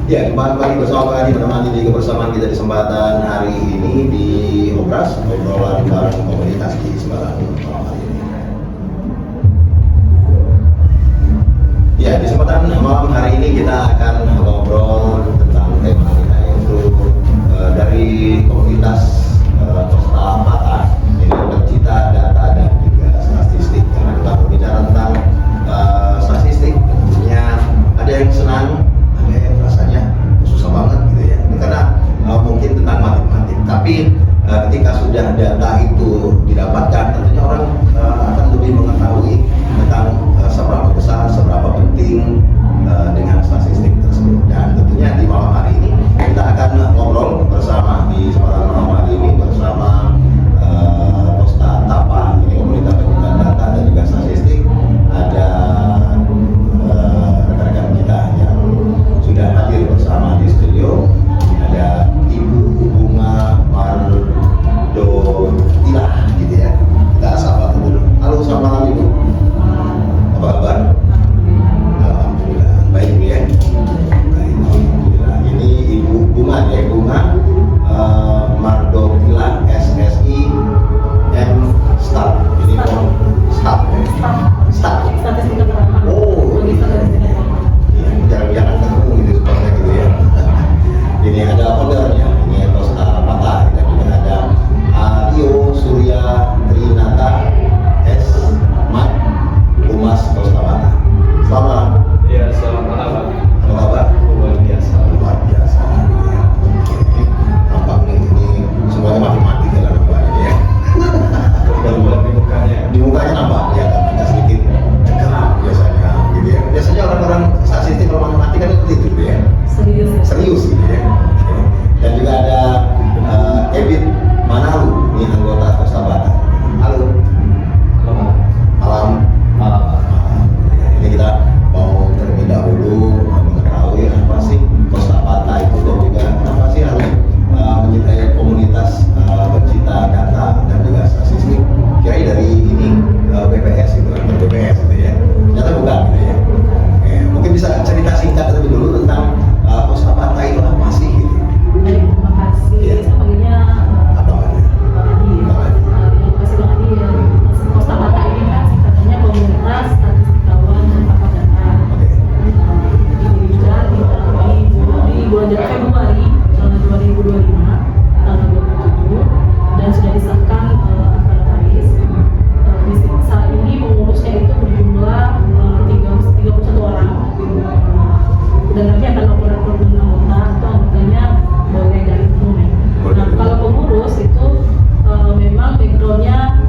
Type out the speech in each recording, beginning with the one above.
Ya, kembali bersama kami menemani di kebersamaan kita di kesempatan hari ini di Obras, obrolan bareng komunitas di Semarang malam hari ini. Ya, di kesempatan malam hari ini kita akan ngobrol tentang tema kita, yaitu dari komunitas Tosta Mata, ini pencipta data dan juga statistik. Karena kita berbicara tentang statistik, tentunya ada yang senang, ada yang rasanya susah banget gitu ya. Ini karena mungkin tentang matematik, tapi ketika sudah data itu didapatkan, tentunya orang akan lebih mengetahui tentang seberapa besar, seberapa penting dengan statistik tersebut. Dan tentunya di malam hari ini kita akan ngobrol bersama di Semarang malam hari ini bersama Tosta Tapa, ini komunitas pencipta data dan juga statistik. Ada rekan-rekan kita yang sudah hadir bersama di studio. Ada Ibu Bunga Mardotila gitu ya. Kita sapa dulu. Halo, selamat malam Ibu. Apa kabar? Alhamdulillah. Baik Bu ya. Baik, alhamdulillah. Ini Ibu Bunga ya, Bunga Mardotila SSI M Stat. Ini Stat. Stat. Statistik keterangan. Oh, jarang-jarang ketemu gitu sepertinya gitu ya. Ini ada foundernya, ini Tosta Mata, dan juga ada Tio Surya Trinata S. Mat Humas Tosta Mata. Selamat malam. Ya, selamat malam Pak. Apa kabar? Luar biasa. Luar biasa. Ya. Oke. Nampak nih ini semuanya matematika lah nampaknya ya. Baru buat di mukanya. Di mukanya nampak ya, kan agak sedikit tegang biasanya gitu ya. Biasanya orang-orang statistik kalau matematika kan itu gitu ya. Serius ya? Serius gitu ya. Dan juga ada Ebit Manalu, ini anggota Tosta Mata. Halo. Halo. Malam. Malam Pak. Ini kita mau terlebih dahulu mengetahui apa sih Tosta Mata itu, dan juga kenapa sih harus menyertai komunitas pencipta data dan juga statistik. Kira dari ini BPS gitu kan, BPS gitu ya. Ternyata bukan gitu ya. Mungkin bisa cerita singkat terlebih dulu tentang Tosta Mata itu apa sih gitu. Baik, terima kasih. Iya. Saya panggilnya Abang Adi. Bang Adi. Bang Adi. Terima kasih Bang Adi ya. Tosta Mata ini kan singkatannya Komunitas Statistikawan dan Pakar Data. Oke. Didirikan di bulan Februari 2025 tanggal 27 dan sudah disahkan pada Paris. Saat ini pengurusnya itu berjumlah 31 orang. Dan nanti akan laporan ke anggota, itu anggotanya boleh dari umum ya. Nah, kalau pengurus itu memang backgroundnya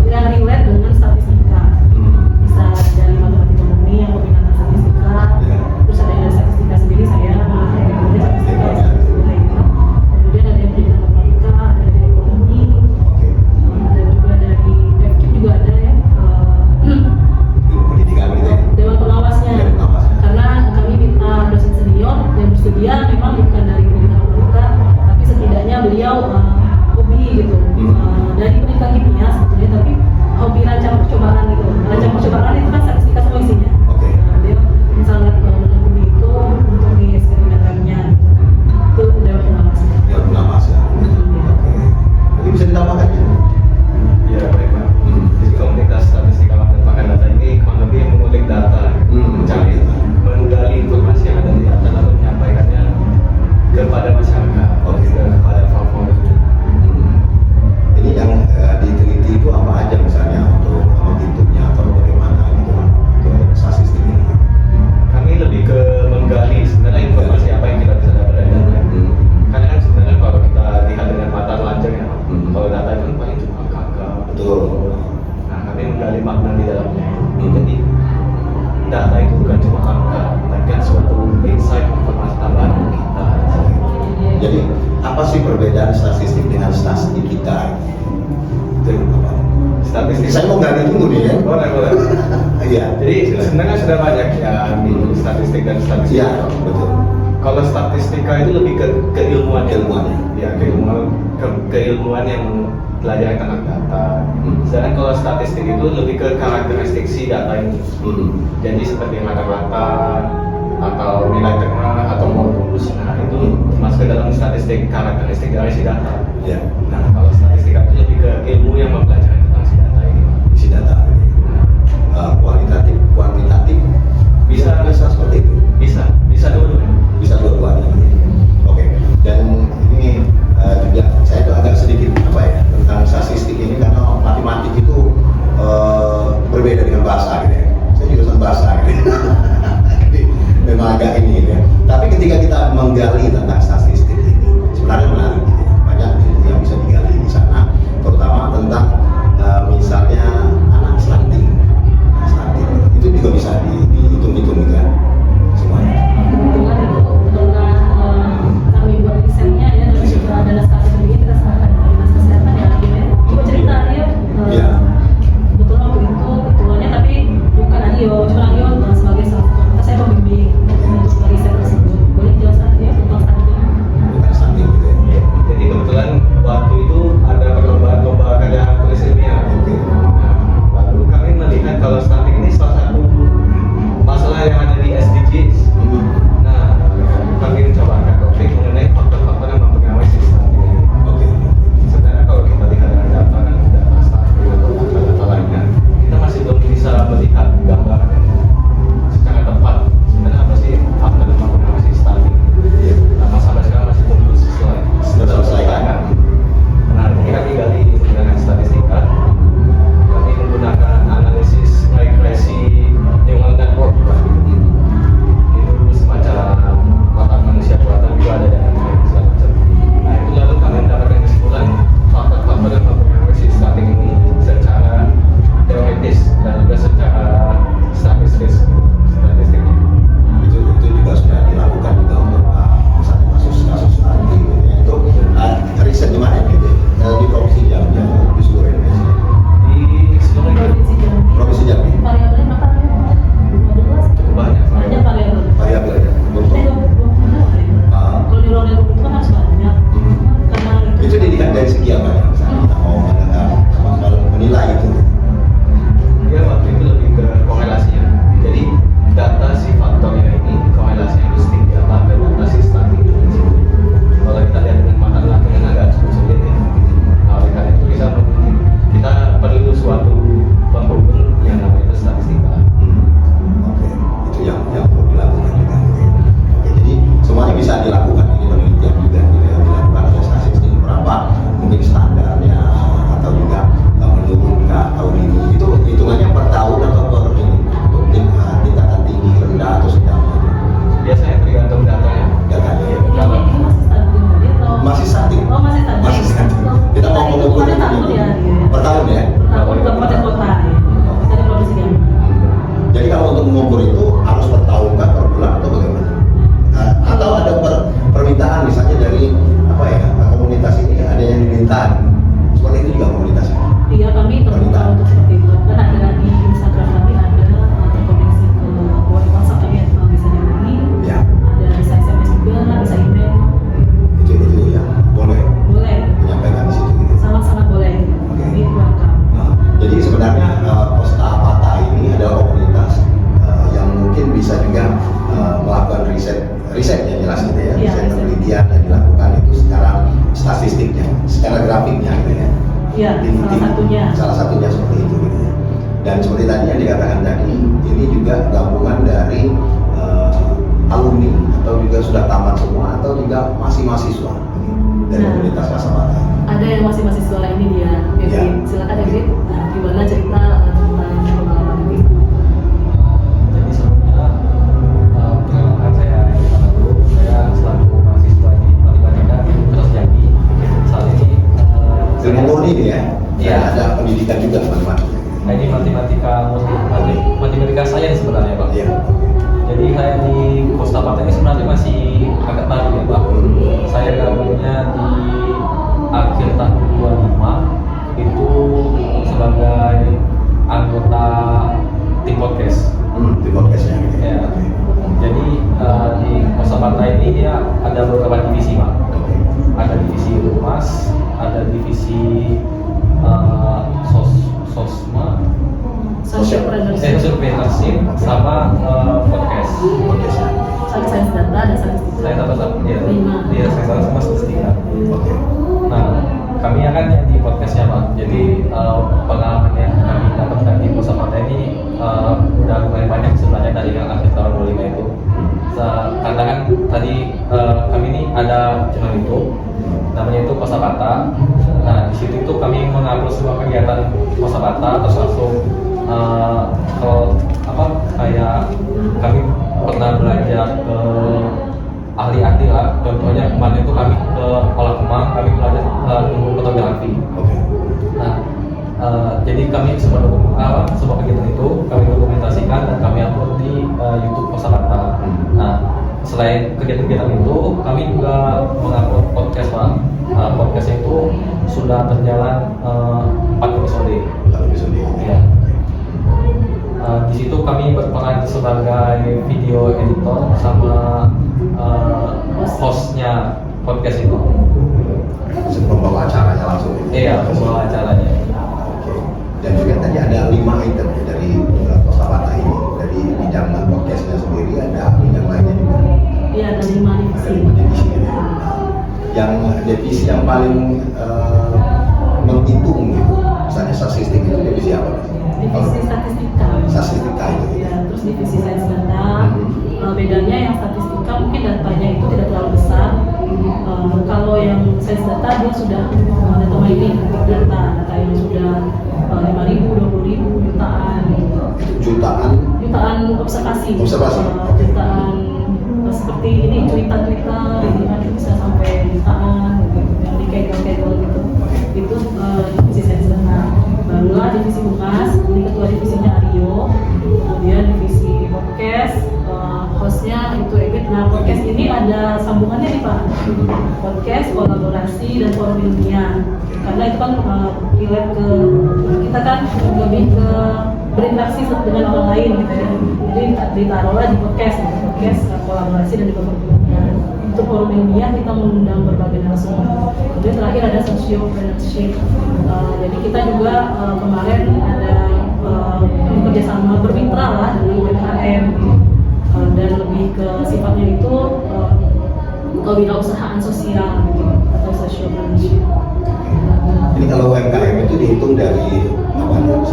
yang relate dengan statistika. Bisa dari matematika murni yang peminatan statistika, terus ada yang dari statistika sendiri, saya dari statistika boleh gitu. Kemudian ada yang dari matematika, ada dari ekonomi, ada juga dari FQ juga ada ya. Ilmu pendidikan gitu ya. Dewan pengawasnya. Dewan pengawasnya. Karena kami minta dosen senior yang bersedia memang bukan dari pendidikan matematika, tapi setidaknya beliau hobi gitu. Dari pendidikan kimia sebetulnya, tapi hobi rancang percobaan gitu. Rancang percobaan itu kan statistika semua isinya. Oke. Dia sangat menekuni itu untuk di eksperimenternya. Itu dewan pengawasnya. Dewan pengawas ya. Oke. Mungkin bisa ditambahkan ya? Ya, baik Pak. Jadi komunitas statistika dan pakar data ini kurang lebih mengulik data, mencari, menggali informasi yang ada di data lalu menyampaikannya kepada masyarakat, Oke. kepada platform. Ini yang diteliti itu apa aja misalnya untuk bentuknya atau bagaimana gitu untuk statistik ini? Kami lebih ke menggali sebenarnya informasi apa yang kita bisa dapat dari data. Karena kan sebenarnya kalau kita lihat dengan mata telanjang ya, kalau data itu kan paling cuma angka-angka. Betul. Nah, kami menggali makna di dalamnya. Jadi data itu bukan cuma angka, tapi kan suatu insight informasi tambahan untuk kita. Jadi apa sih perbedaan statistik dengan statistik kita? Itu apa? Statistik. Saya mau gali dulu nih ya. Boleh, boleh. Iya. Jadi sebenarnya sudah banyak ya di statistik dan statistik. Iya, betul. Kalau statistika itu lebih ke keilmuan. Keilmuannya. Ya, keilmuan yang belajar tentang data. Sedangkan kalau statistik itu lebih ke karakteristik si data ini. Jadi seperti rata-rata atau nilai tengah atau karakteristik dari si data. Ya. Nah, kalau statistika itu lebih ke ilmu yang mempelajari tentang si data ini. Isi data. Kualitatif, kuantitatif, bisa seperti itu. Bisa dua-duanya. Bisa dua-duanya. Oke. Dan ini juga saya itu agak sedikit apa ya tentang statistik ini karena matematik itu berbeda dengan bahasa gitu ya. Saya jurusan bahasa gitu. Jadi memang agak ini gitu ya. Tapi ketika kita menggali tentang statistik ini sebenarnya menarik gitu ya. Banyak yang bisa digali di sana, terutama tentang misalnya anak stunting. Itu juga bisa dihitung-hitung kan semuanya. Kebetulan itu kebetulan kami buat risetnya ya dan juga ada naskah sendiri kita serahkan ke dinas kesehatan ya akhirnya coba cerita Adio. Iya. Kebetulan waktu itu ketuanya tapi bukan Adio, cuma Adio sebagai salah satu anggota saya pembimbing untuk riset tersebut. Boleh jelaskan Adio tentang stunting? Bukan stunting gitu ya. Jadi kebetulan waktu itu ada perlombaan-lomba karya tulis ilmiah. Oke. Nah, lalu kami melihat kalau stunting ini salah satu masalah yang ada di SDGs. Nah, kami mencoba angkat topik mengenai faktor-faktor yang mempengaruhi si stunting ini. Oke. Sebenarnya kalau kita lihat dari data kan data stunting atau data lainnya, kita masih belum bisa melihat gambaran yang secara tepat sebenarnya apa sih faktor yang mempengaruhi si stunting. Iya. Nah, sampai sekarang masih belum terselesaikan. Nah, ini kami gali menggunakan statistika. Kami menggunakan analisis regresi neural network. Itu semacam otak manusia buatan juga ada dan segala macam. Nah, itu lalu kami mendapatkan kesimpulan faktor-faktor yang mempengaruhi si stunting ini secara teoritis dan juga secara statistiknya. Itu juga sudah dilakukan juga untuk misalnya kasus-kasus stunting gitu ya. Itu riset di mana gitu? Di provinsi Jambi atau di seluruh Indonesia? Di seluruh Provinsi Jambi. Provinsi Jambi. Variabelnya berapa ya? 15. cukup banyak. Banyak variabel. Variabel ya. Betul. 20 variabel. Kalau di ruang network itu kan harus banyak. Karena Itu dilihat dari segi apa ya? Misalnya kita mau menilai itu. Dia waktu itu lebih ke korelasinya. Jadi data si faktornya ini korelasinya itu tinggi apa dan data si stunting itu tinggi. Kalau kita lihat dengan mata belakang kan agak sulit ya. Nah, oleh karena itu kita perlu suatu penghubung yang namanya statistika. Oke, itu yang perlu dilakukan juga. Oke, jadi semuanya bisa dilakukan ini penelitian juga gitu ya, dilakukan oleh statistik berapa mungkin standarnya atau juga menurun tahun ini itu hitungannya per tahun atau per ini untuk tingkatan tinggi rendah atau sedang Biasanya tergantung datanya. datanya. Kalau ini masih stunting tadi atau? Masih stunting. Oh masih stunting. Masih stunting. Kita mau Itu mengukur per itu tahun juga. ya. Per tahun ya. Tahun kabupaten kota ya. Dari provinsi Jambi. Jadi kalau untuk mengukur itu harus per tahun kan per bulan atau bagaimana? Atau ada permintaan misalnya dari apa ya komunitas ini ada yang diminta seperti itu juga komunitasnya. Iya kami terbuka untuk seperti itu. Kan ada di Instagram kami ada terkoneksi ke WhatsApp kami yang bisa dihubungi. Ya, Ada bisa SMS juga, bisa email. itu ya boleh Boleh. menyampaikan di situ. Gitu. Sangat-sangat boleh. Oke. Kami welcome. Nah, jadi sebenarnya Posta Pata ini adalah komunitas yang mungkin bisa juga melakukan riset yang jelas gitu ya, Iya, riset riset. penelitian yang dilakukan itu secara statistiknya, secara grafiknya gitu ya. Iya, salah satunya. Salah satunya seperti itu gitu ya. Dan seperti tadi yang dikatakan tadi, ini juga gabungan dari alumni atau juga sudah tamat semua atau juga masih mahasiswa dari Nah. komunitas Pasapata. Ada yang masih mahasiswa ini dia, Evin. Ya. Silakan Evin. Nah, gimana cerita tentang pengalaman Evin? Jadi sebelumnya perkenalkan saya pertama dulu saya selaku mahasiswa di Matematika Universitas Jambi. Saat ini Ilmu murni ini ya, Iya. ada pendidikan juga teman-teman. Nah, ini matematika sains sebenarnya Pak. Iya. Jadi saya di Posta Pata ini sebenarnya masih agak baru ya Pak. Saya gabungnya di akhir tahun 25 itu sebagai anggota tim podcast. Di podcastnya gitu ya. Ya. Jadi di Posta Pata ini dia ada beberapa divisi Pak. Oke. Ada divisi humas, ada divisi sosma, Socialpreneurship. entrepreneurship, sama podcast. Podcastnya. Sains data dan sains Saya sama-sama, iya. Lima. Iya, saya sama-sama statistika. Oke. Nah, kami akan yang di podcastnya Pak. Jadi pengalaman yang kami dapatkan di Pusapata ini udah lumayan banyak sebenarnya dari yang akhir tahun 25 itu. Karena kan tadi kami ini ada channel YouTube, namanya itu Pusapata. Nah, di situ itu kami mengupload sebuah kegiatan Pusapata, terus langsung kayak kami pernah belajar ke ahli-ahli lah. Contohnya kemarin itu kami ke Kolam Kemang, kami belajar ilmu fotografi. Oke. Nah, jadi kami semua kegiatan itu kami dokumentasikan dan kami upload di YouTube Pusapata. Nah, selain kegiatan-kegiatan itu, kami juga mengupload podcast Pak. Podcastnya itu sudah berjalan 4 episode. 4 episode. Iya. Di situ kami berperan sebagai video editor sama hostnya podcast itu. Pembawa acaranya langsung. Iya, pembawa acaranya. Oke. Dan juga tadi ada 5 item ya dari Pusapata ini. Dari bidang podcastnya sendiri ada bidang lainnya juga. Iya, ada 5 divisi. Divisi ya. Yang divisi yang paling menghitung gitu, misalnya statistik itu divisi apa? Divisi statistika. Statistika itu. Ya, terus divisi sains data. Bedanya yang statistika mungkin datanya itu tidak terlalu besar. Kalau yang sains data dia sudah data mining, data yang sudah 5.000, 20.000, jutaan. Jutaan observasi. Observasi. Oke. Jutaan seperti ini cerita-cerita ini kan bisa sampai jutaan gitu, yang di kegel-kegel gitu. Itu divisi sains data. Barulah divisi humas, ini ketua divisinya Aryo, kemudian divisi podcast, hostnya itu Ebit. Nah, podcast ini ada sambungannya nih Pak, podcast, kolaborasi, dan forum ilmiah. Karena itu kan relate ke kita kan lebih ke berinteraksi dengan orang lain gitu ya. Jadi ditaruhlah di podcast, kolaborasi dan juga forum ilmiah. Untuk forum ilmiah kita mengundang berbagai narasumber. Kemudian terakhir ada sociopreneurship. Jadi kita juga kemarin ada kerjasama bermitra lah dengan UMKM dan lebih ke sifatnya itu kewirausahaan sosial gitu, atau sociopreneurship. Ini kalau UMKM itu dihitung dari apa nih?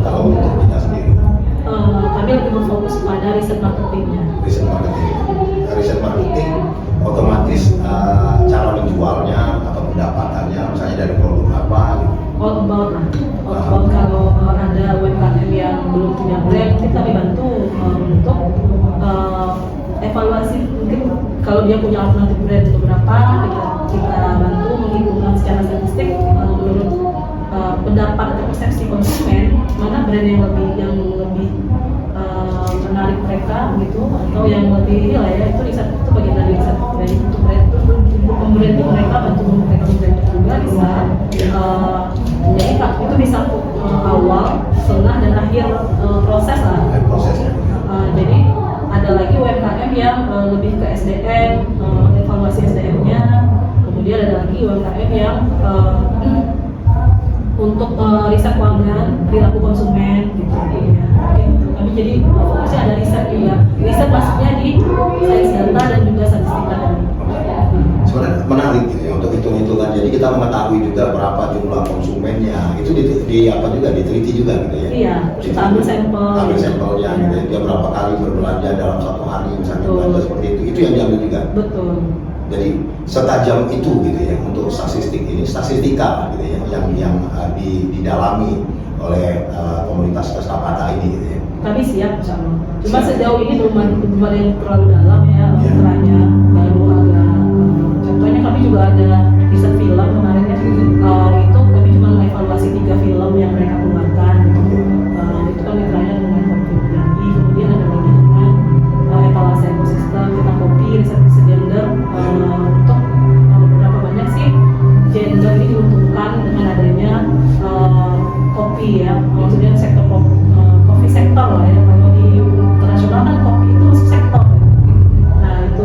Kalau untuk kita sendiri? Kami lebih berfokus pada riset marketingnya. Riset marketing otomatis cara menjualnya atau pendapatannya misalnya dari produk apa gitu. Outbound lah. Outbound kalau ada UMKM yang belum punya brand, kita bantu untuk evaluasi. Mungkin kalau dia punya alternatif brand beberapa, kita bantu menghitungkan secara statistik menurut pendapat atau persepsi konsumen mana brand yang lebih menarik mereka gitu, atau yang lebih lah ya, itu riset, itu bagian dari riset. Dari untuk brand itu pembranding mereka, bantu mereka membranding juga bisa. Jadi itu bisa awal, tengah, dan akhir proses lah. Prosesnya. Jadi ada lagi UMKM yang lebih ke SDM, evaluasi SDM-nya. Kemudian ada lagi UMKM yang untuk riset pelanggan, perilaku konsumen gitu. Ya. Kami jadi fokusnya ada riset juga. Riset maksudnya di sains data dan juga statistika. Sebenarnya menarik gitu ya untuk hitung-hitungan. Jadi kita mengetahui juga berapa jumlah konsumennya. Itu di apa juga diteliti juga gitu ya. Iya, kita ambil sampel. Ambil sampelnya gitu ya. Dia berapa kali berbelanja dalam satu hari misalnya belanja seperti itu. Itu yang diambil juga. Betul. Jadi setajam itu gitu ya untuk statistik ini, statistika gitu ya yang didalami oleh komunitas Pusapata ini gitu ya. Kami siap insya Allah. Cuma sejauh ini belum ada yang terlalu dalam ya, perannya baru agak. Contohnya kami juga ada riset film kemarin ya. Itu kami cuma mengevaluasi 3 film yang mereka kembangkan. Itu kan mitranya dengan kopi. Kemudian ada lagi dengan evaluasi ekosistem tentang kopi, riset gender untuk berapa banyak sih gender ini diuntungkan dengan adanya kopi ya, maksudnya sektor kopi sektor lah ya. Kalau di internasional kan kopi itu masuk sektor ya. Nah itu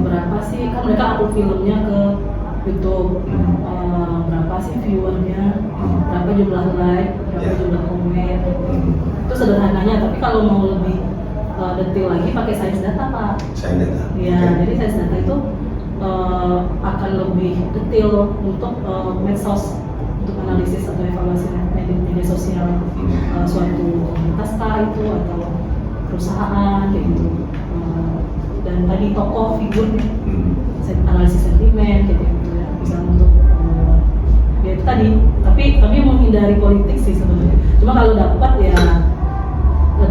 berapa sih, kan mereka upload filmnya ke YouTube, berapa sih viewernya, berapa jumlah like, berapa Ya. jumlah komen, itu sederhananya. Tapi kalau mau lebih detail lagi pakai science data Pak. Saya data. Ya, jadi science data itu akan lebih detail untuk medsos, untuk analisis atau evaluasi media sosial suatu komunitas kah itu atau perusahaan kayak gitu. Dan tadi tokoh figurnya, analisis sentimen kayak gitu ya, misalnya untuk ya itu tadi. Tapi kami menghindari politik sih sebenarnya. Cuma kalau dapat ya,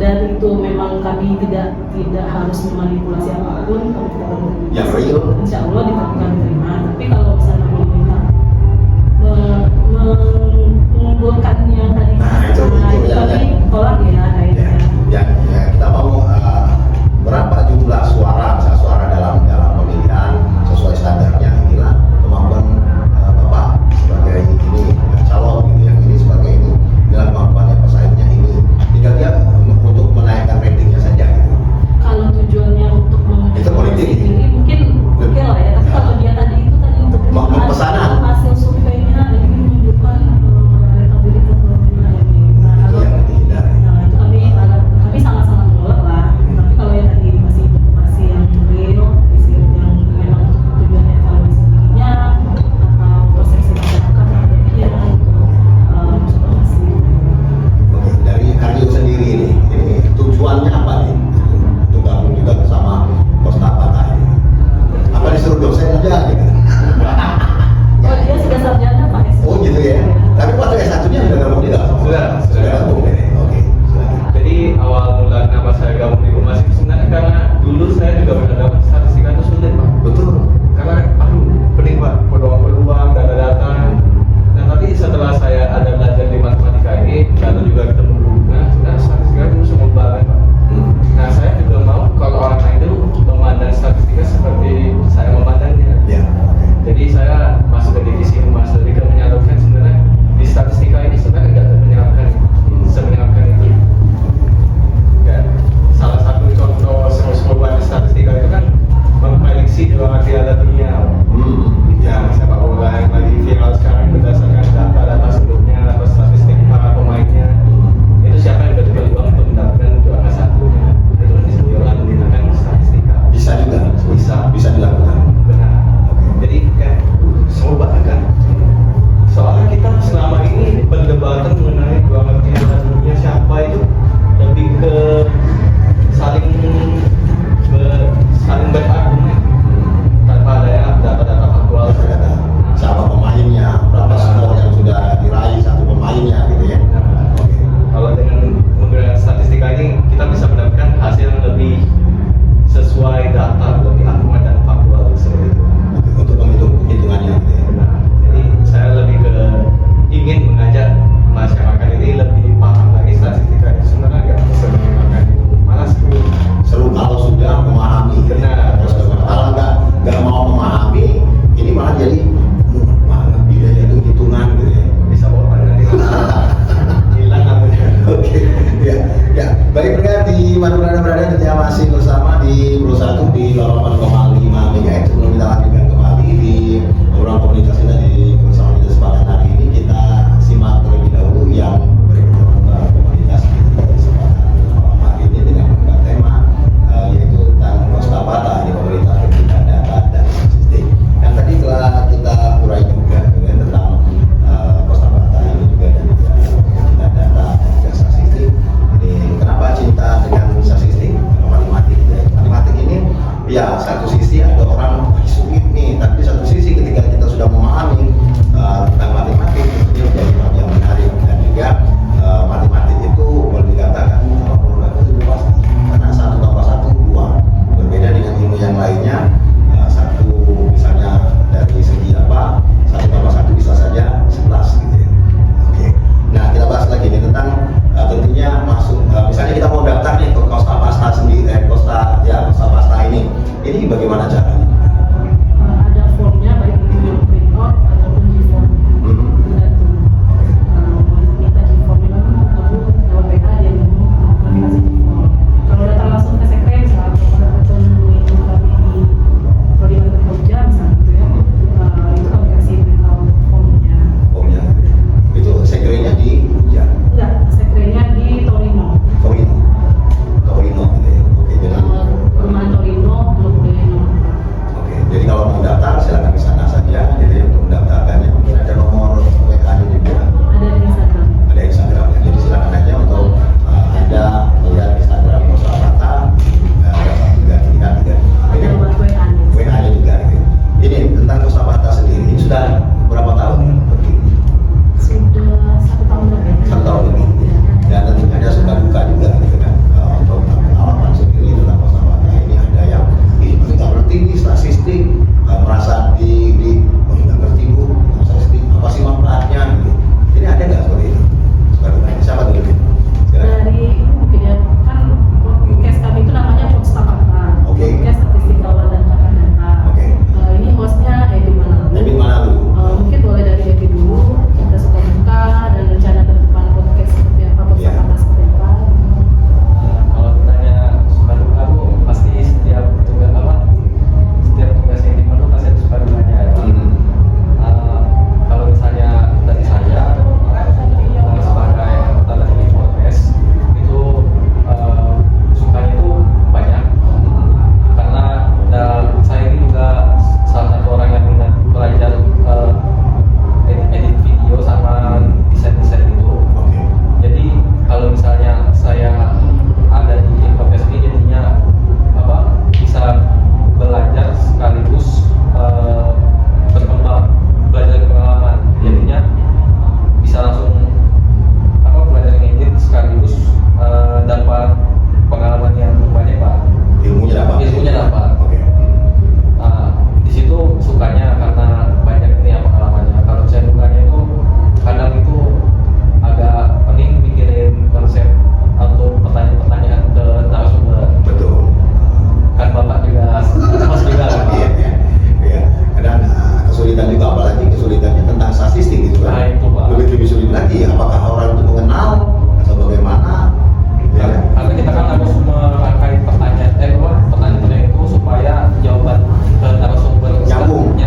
dan itu memang kami tidak harus memanipulasi apapun, kami tidak menerima. Yang real. Insya Allah kami terima. Tapi kalau misalnya kami minta mengumpulkan yang tadi, Itu ya, kami tolak ya. Ya, kita mau berapa jumlah suara, misalnya suara dalam pemilihan sesuai standarnya, inilah kemampuan Bapak sebagai ini calon gitu, yang ini sebagai ini, inilah kemampuan pesaingnya ini. Tinggal dia untuk menaikkan ratingnya saja gitu. Kalau tujuannya untuk Itu politik. ini mungkin oke lah ya. Tapi kalau dia tadi untuk Pesanan. hasil surveinya ini menunjukkan elektabilitas ini. Nah, Itu kalau yang dihindari. itu kami sangat-sangat menolak lah. Tapi kalau yang tadi masih yang real, yang memang untuk tujuannya evaluasi dirinya atau persepsi masyarakat terhadap dia itu masih. Oke, dari Karyo sendiri ini tujuannya apa nih? Untuk gabung juga bersama Costa Patah ini. Apa disuruh dosen aja gitu? Oh, dia sudah sarjana Pak S. Oh gitu ya. Tapi waktu S1-nya udah gabung juga? Sudah gabung ya. Oke. Silakan. Jadi awal mula kenapa saya gabung di Humas itu sebenarnya karena dulu saya juga berhadapan statistika itu sulit Pak. Betul. Karena pening Pak, peluang data-data. Nah tapi setelah saya ada belajar di matematika ini, lalu juga ketemu nah sebenarnya statistika itu semua banget Pak. Nah saya juga mau kalau orang lain itu memandang statistika seperti saya memandangnya. Ya. Oke. Jadi saya masuk ke divisi Humas, lebih ke menyalurkan sebenarnya di statistika ini sebenarnya nggak menyenangkan, semenyenangkan itu. Dan salah satu contoh sebuah statistika itu kan memprediksi dua Piala Dunia. Ya, sepak bola yang lagi viral sekarang berdasarkan data-data sebelumnya atau statistik para pemainnya. Itu siapa yang berpeluang untuk mendapatkan juara satunya. Itu kan bisa menggunakan statistika. Bisa juga. Bisa dilakukan. Benar. Jadi kayak semua banget kan. Soalnya kita selama ini perdebatan mengenai juara Piala Dunia siapa itu lebih ke saling berargumen tanpa ada data-data faktual. Data. Siapa pemainnya, berapa skor yang sudah diraih satu pemainnya gitu ya. Nah, Oke. kalau dengan menggunakan statistika ini kita bisa mendapatkan hasil yang lebih sesuai data, lebih akurat dan faktual seperti itu. Untuk hitungannya gitu ya. Nah, jadi saya lebih ke ingin mengajak masyarakat ini lebih paham lagi statistika itu sebenarnya nggak semenyenangkan itu, malah Seru kalau sudah memahami. Benar. Terus kalau nggak mau memahami, ini malah jadi banget biaya itu hitungan gitu ya. bisa bohong nanti hilang namanya. Oke, ya. Baik pendengar di mana berada kita masih bersama di Pro 1 di 88,5 MHz. Sebelum kita lanjutkan kembali di program komunitas kita di bersama kita sepakat hari ini, kita simak terlebih dahulu yang berikut komunitas di kesempatan malam hari ini dengan mengangkat tema yaitu tentang Costa Patah, ini komunitas pencipta data dan statistik. Yang tadi telah kita urai juga dengan tentang Costa Patah ini juga dan juga pencipta data dan juga statistik. Ini kenapa cinta dengan statistik? Matematik. Matematik ini ya satu sisi ada orang sulit kalau mau daftar silakan ke sana saja gitu ya untuk mendaftarkannya. Mungkin ada nomor WA-nya juga, Ada di Instagram. ada Instagramnya. Jadi silakan aja untuk Anda melihat Instagram Persahabatan, dapat juga lihat juga. Ada buat WA. WA-nya juga gitu. Ini tentang Persahabatan sendiri ini sudah berapa tahun ya berdiri? Sudah 1 tahun lebih. 1 tahun lebih. Dan tentunya ada suka duka juga gitu kan. Untuk pengalaman sendiri tentang Persahabatan ini ada yang nggak ngerti ini statistik, merasa oh nggak ngerti bu statistik apa sih manfaatnya gitu. Jadi ada nggak seperti itu? Suka dukanya siapa dulu? Silakan. Dari ini mungkin ya, kan podcast kami itu namanya Persahabatan. Oke. Podcast statistik awal dan data. Oke. Ini hostnya Edi Manalu. Edi Manalu. Mungkin boleh dari Edi dulu, kita suka duka dan rencana ke depan podcast seperti apa, Persahabatan seperti apa. Kalau ditanya suka duka bu, pasti setiap tugas yang dimana pasti ada suka dukanya ya. Kalau misalnya dari saya sebagai anggota dari podcast itu sukanya itu banyak karena saya ini juga salah satu orang yang minat belajar edit video sama desain itu. Oke. Jadi kalau misalnya saya ada di podcast ini jadinya bisa belajar sekaligus berkembang, belajar pengalaman. Jadinya bisa langsung belajar ngedit sekaligus dapat pengalaman yang banyak pak. Ilmunya dapat. Oke. Di situ sukanya karena banyak nih pengalamannya. Kalau saya dukanya itu kadang itu agak pening mikirin konsep atau pertanyaan-pertanyaan ke narasumber. Betul. Kan bapak juga mas juga kan Pak? Iya. Kadang kesulitan juga, apalagi kesulitannya tentang statistik gitu kan. Nah, itu, Pak. Lebih sulit lagi, apakah orang itu mengenal atau bagaimana? Ya kan? Karena kita kan harus merangkai pertanyaan itu supaya jawaban ke narasumber Nyambung.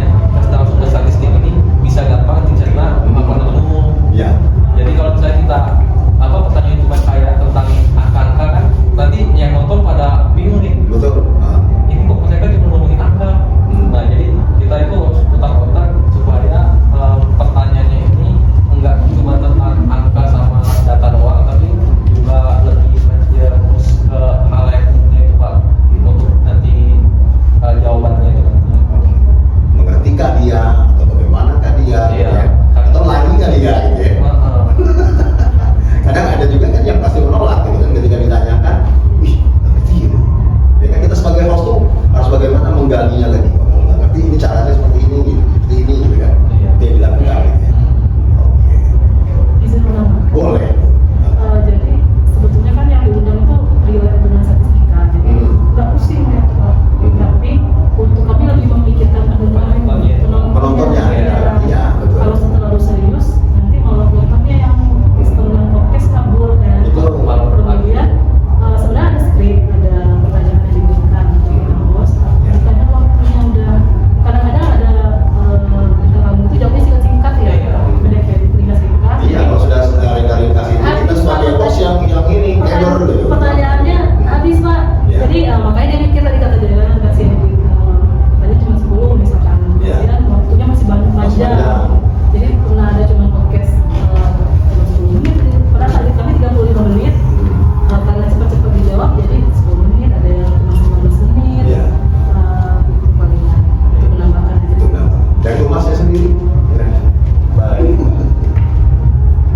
narasumber statistik ini bisa gampang dicerna makanan umum. Ya. Jadi kalau misalnya kita pertanyaan cuma kayak tentang angka-angka kan, nanti yang nonton pada bingung nih. Betul. Ini kok mereka cuma ngomongin angka. Nah jadi kita itu harus putar otak supaya pertanyaannya ini enggak cuma tentang angka sama data doang, tapi juga lebih menjerumus ke hal yang umumnya itu pak, untuk nanti jawabannya itu nanti. Mengertikah dia atau bagaimanakah dia? Iya. Ya? Atau lagi kah dia gitu ya? Kadang ada juga kan yang pasti menolak gitu kan ketika ditanyakan, wih nggak ngerti gitu. Ya kan kita sebagai host tuh harus bagaimana menggalinya lagi. Oh nggak ngerti ini caranya seperti ini gitu, seperti ini gitu kan. Iya. Dia bilang gitu ya. Oke. Izin menambah. Boleh. Jadi sebetulnya kan yang diundang itu relate dengan statistika, jadi nggak pusing ya Pak. Tapi untuk kami lebih memikirkan pendengar, Penontonnya, iya, betul. Kalau terlalu serius, nanti malah penontonnya yang setengah podcast kabur kan. Betul. Kemudian sebenarnya ada skrip, ada pertanyaan yang diberikan oleh host. Kadang waktunya udah, kadang-kadang ada kita kamu itu jawabnya singkat-singkat ya, beda kayak di telinga singkat. Iya, kalau sudah ringkas itu kita sebagai host yang ini kendor gitu. Pertanyaannya habis Pak. Iya. Jadi makanya dia mikir tadi kata jalan kasih tadi cuma 10 misalkan. Iya. Kemudian waktunya masih Masih panjang. panjang. Jadi pernah ada cuma podcast 10 menit, pernah kali kami 35 menit. Karena cepat-cepat dijawab jadi 10 menit, ada yang cuma 15 menit. Iya. Itu palingan untuk menambahkan aja. Itu kenapa? Dan itu masnya sendiri. Kira-kira. Baik.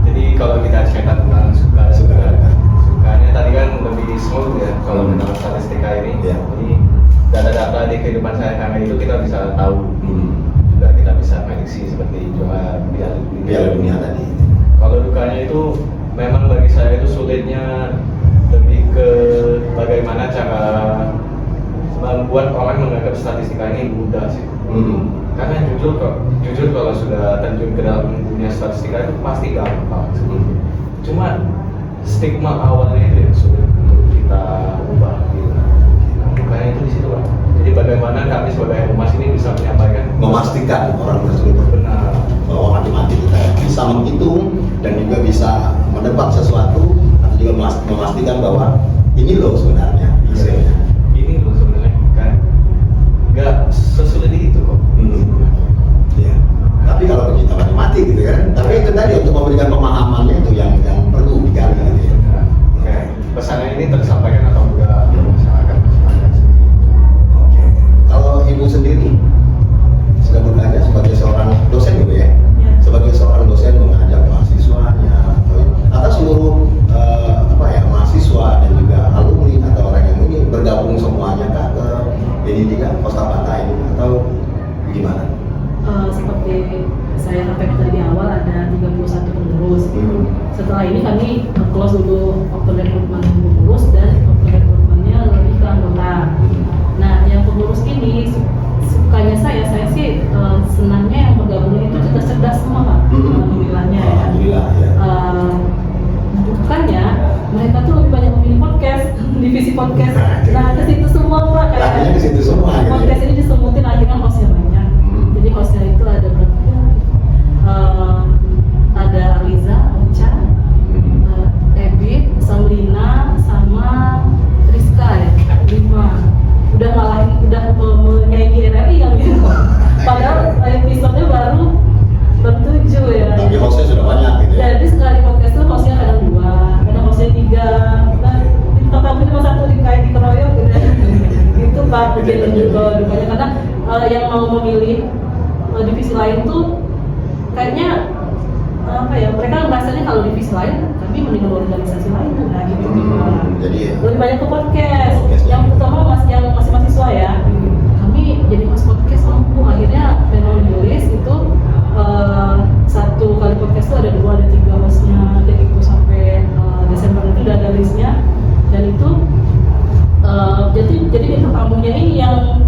Jadi kalau kita cerita tentang sukanya tadi kan lebih smooth ya kalau tentang statistika ini. Iya. Jadi data-data di kehidupan sehari-hari itu kita bisa tahu. Hmm. Juga kita bisa prediksi seperti Piala Dunia tadi. Kalau dukanya itu memang bagi saya itu sulitnya lebih ke bagaimana cara membuat orang menganggap statistika ini mudah sih. Karena jujur kalau sudah terjun ke dalam dunia statistika itu pasti gampang. Cuma stigma awalnya itu yang sulit untuk kita ubah gitu. Makanya itu di situ Pak. Jadi bagaimana kami sebagai humas ini bisa menyampaikan, Memastikan orang tersebut benar bahwa matematik kita bisa menghitung dan juga bisa menebak sesuatu atau juga memastikan bahwa ini loh sebenarnya hasilnya. ini loh sebenarnya kan nggak sesulit itu kok. podcast. Nah ke situ semua Pak, Akhirnya ke situ semua gitu ya? podcast ini disebutin akhirnya hostnya banyak. Jadi hostnya itu ada berapa? Ada Aliza, Ocha, Ebit, Saulina, sama Rizka ya, 5. Udah ngalahin, udah menyaingi RRI yang gitu. Padahal episode-nya baru 7 ya. Tapi hostnya sudah banyak gitu ya? Jadi sekali podcast itu hostnya kadang 2, kadang hostnya 3. Nah, di tamu cuma 1 kayak dikeroyok gitu ya. Itu Pak, jadi juga dukanya karena yang mau memilih divisi lain tuh kayaknya apa ya, mereka merasanya kalau divisi lain kami mendingan organisasi lain nah gitu. Jadi Lebih banyak ke podcast. Yang pertama yang masih mahasiswa ya. Kami jadi host podcast mampu akhirnya memang ditulis itu satu kali podcast itu ada 2 ada 3 hostnya kayak gitu sampai Desember itu udah ada listnya dan itu jadi bintang tamunya ini yang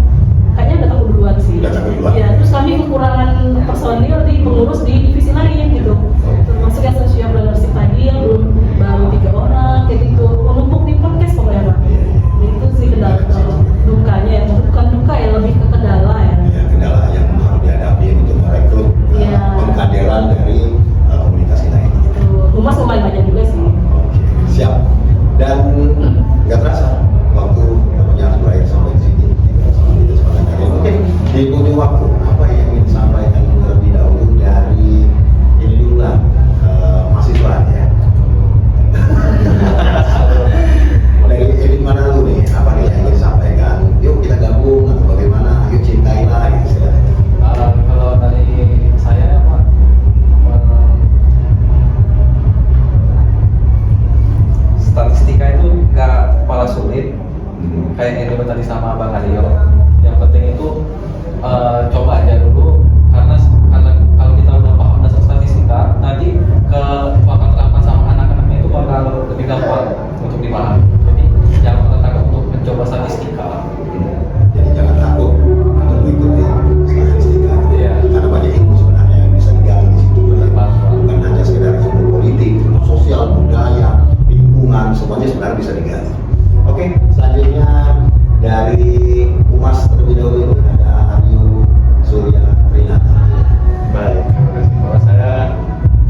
kayaknya datang duluan sih. Datang duluan. Iya, terus kami kekurangan personil di pengurus di divisi lain gitu. Termasuk yang social leadership tadi yang belum baru 3 orang kayak gitu. Menumpuk di podcast pokoknya Pak. Itu sih kendala dukanya ya, bukan duka ya, lebih ke kendala ya. ya, kendala yang harus dihadapi untuk merekrut Iya. pengkaderan dari komunitas kita ini. Humas lumayan banyak juga sih. Oke, siap. Dan nggak terasa waktu namanya harus berakhir sampai di sini. Di kesempatan kali ini. Mungkin di ujung waktu apa yang ingin disampaikan terlebih dahulu dari ini dulu lah mahasiswa ya. Dari Edit mana dulu nih? Apa nih yang ingin disampaikan? Yuk kita gabung atau bagaimana? Yuk cintailah gitu istilahnya. Kalau dari saya Pak, statistika itu nggak kepala sulit kayak yang dibilang tadi sama Bang Aryo. Yang penting itu coba aja dulu karena kalau kita udah paham dasar statistika nanti ke bakal terapkan sama anak-anaknya itu bakal lebih gampang untuk dipahami. Jadi jangan pernah takut untuk mencoba statistika. Jadi jangan takut untuk mengikuti statistika. Iya. Karena banyak ilmu sebenarnya yang bisa digali di situ. Bukan hanya sekedar ilmu politik, ilmu sosial, budaya, lingkungan, semuanya sebenarnya bisa digali. Oke, selanjutnya dari Humas terlebih dahulu ini ada Aryo Surya Trinata. Baik, terima kasih. Kalau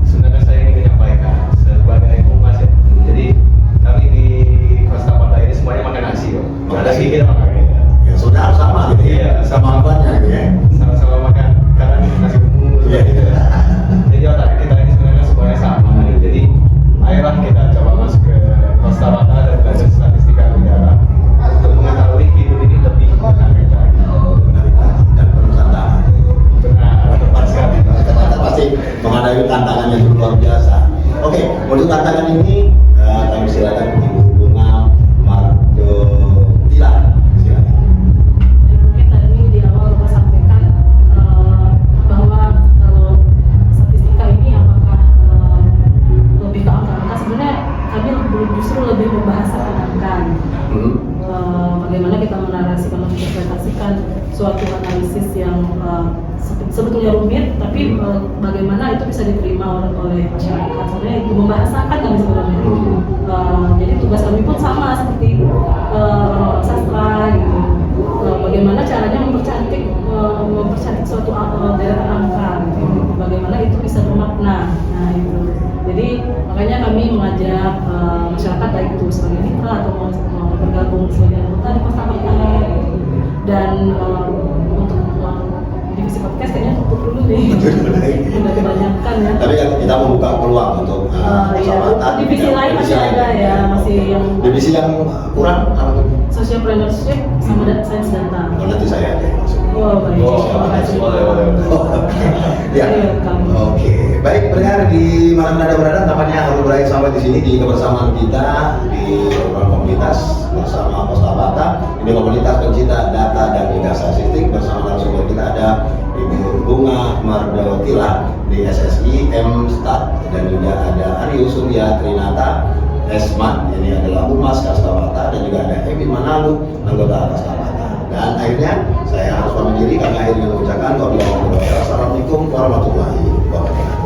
sebenarnya saya ingin menyampaikan sebagai humas ya. Jadi kami di Costa Pata ini semuanya makan nasi kok. Ada nasi kita makan ya. Ya sudah sama gitu ya, Iya, sama apanya gitu ya. Sama-sama makan karena nasi bumbu. Iya. Jadi otak kita ini sebenarnya semuanya sama. Jadi ayolah kita coba masuk ke Costa Pata dan belajar statistika negara untuk mengetahui hidup ini lebih menarik lagi. Dan penuh tantangan. Benar, tepat sekali. Kita pasti menghadapi tantangan yang luar biasa. Oke, untuk tantangan ini kami silakan Ibu Bunga Mardotila. Silakan. Mungkin tadi di awal Bapak sampaikan bahwa kalau statistika ini apakah lebih ke angka-angka, sebenarnya kami justru lebih membahasakan angka. Bagaimana kita menarasikan, menginterpretasikan suatu analisis yang sebetulnya rumit, tapi bagaimana itu bisa diterima oleh masyarakat. Sebenarnya itu membahasakan kami sebenarnya. Jadi tugas kami pun sama seperti orang-orang sastra gitu. Bagaimana caranya mempercantik suatu deretan angka, gitu. Bagaimana itu bisa bermakna. Nah itu. Jadi makanya kami mengajak masyarakat baik itu sebagai mitra atau mau bergabung sebagai anggota di Costa Pata gitu. Dan untuk divisi podcast kayaknya tutup dulu nih. Udah kebanyakan ya. Tapi kan kita membuka peluang untuk persahabatan. Divisi lain masih ada ya, masih yang divisi yang kurang apa tuh? socialpreneurship sama sains data. Oh, nanti saya ada yang masuk. Wow, baik. Oh, Terima kasih. boleh. Ya. Oke. Baik, pendengar di mana Anda berada, tampaknya harus berakhir sampai di sini di kebersamaan kita di program komunitas bersama Costa Pata. Ini komunitas pencinta data dan juga statistik. Bersama narasumber kita ada Ibu Bunga Mardotila di SSI M-Stat dan juga ada Aryo Surya Trinata Esmat, ini adalah Humas Costa Pata, dan juga ada Ebit Manalu, anggota Costa Pata. Dan akhirnya saya harus pamit diri, kami akhirnya mengucapkan wassalamualaikum warahmatullahi wabarakatuh.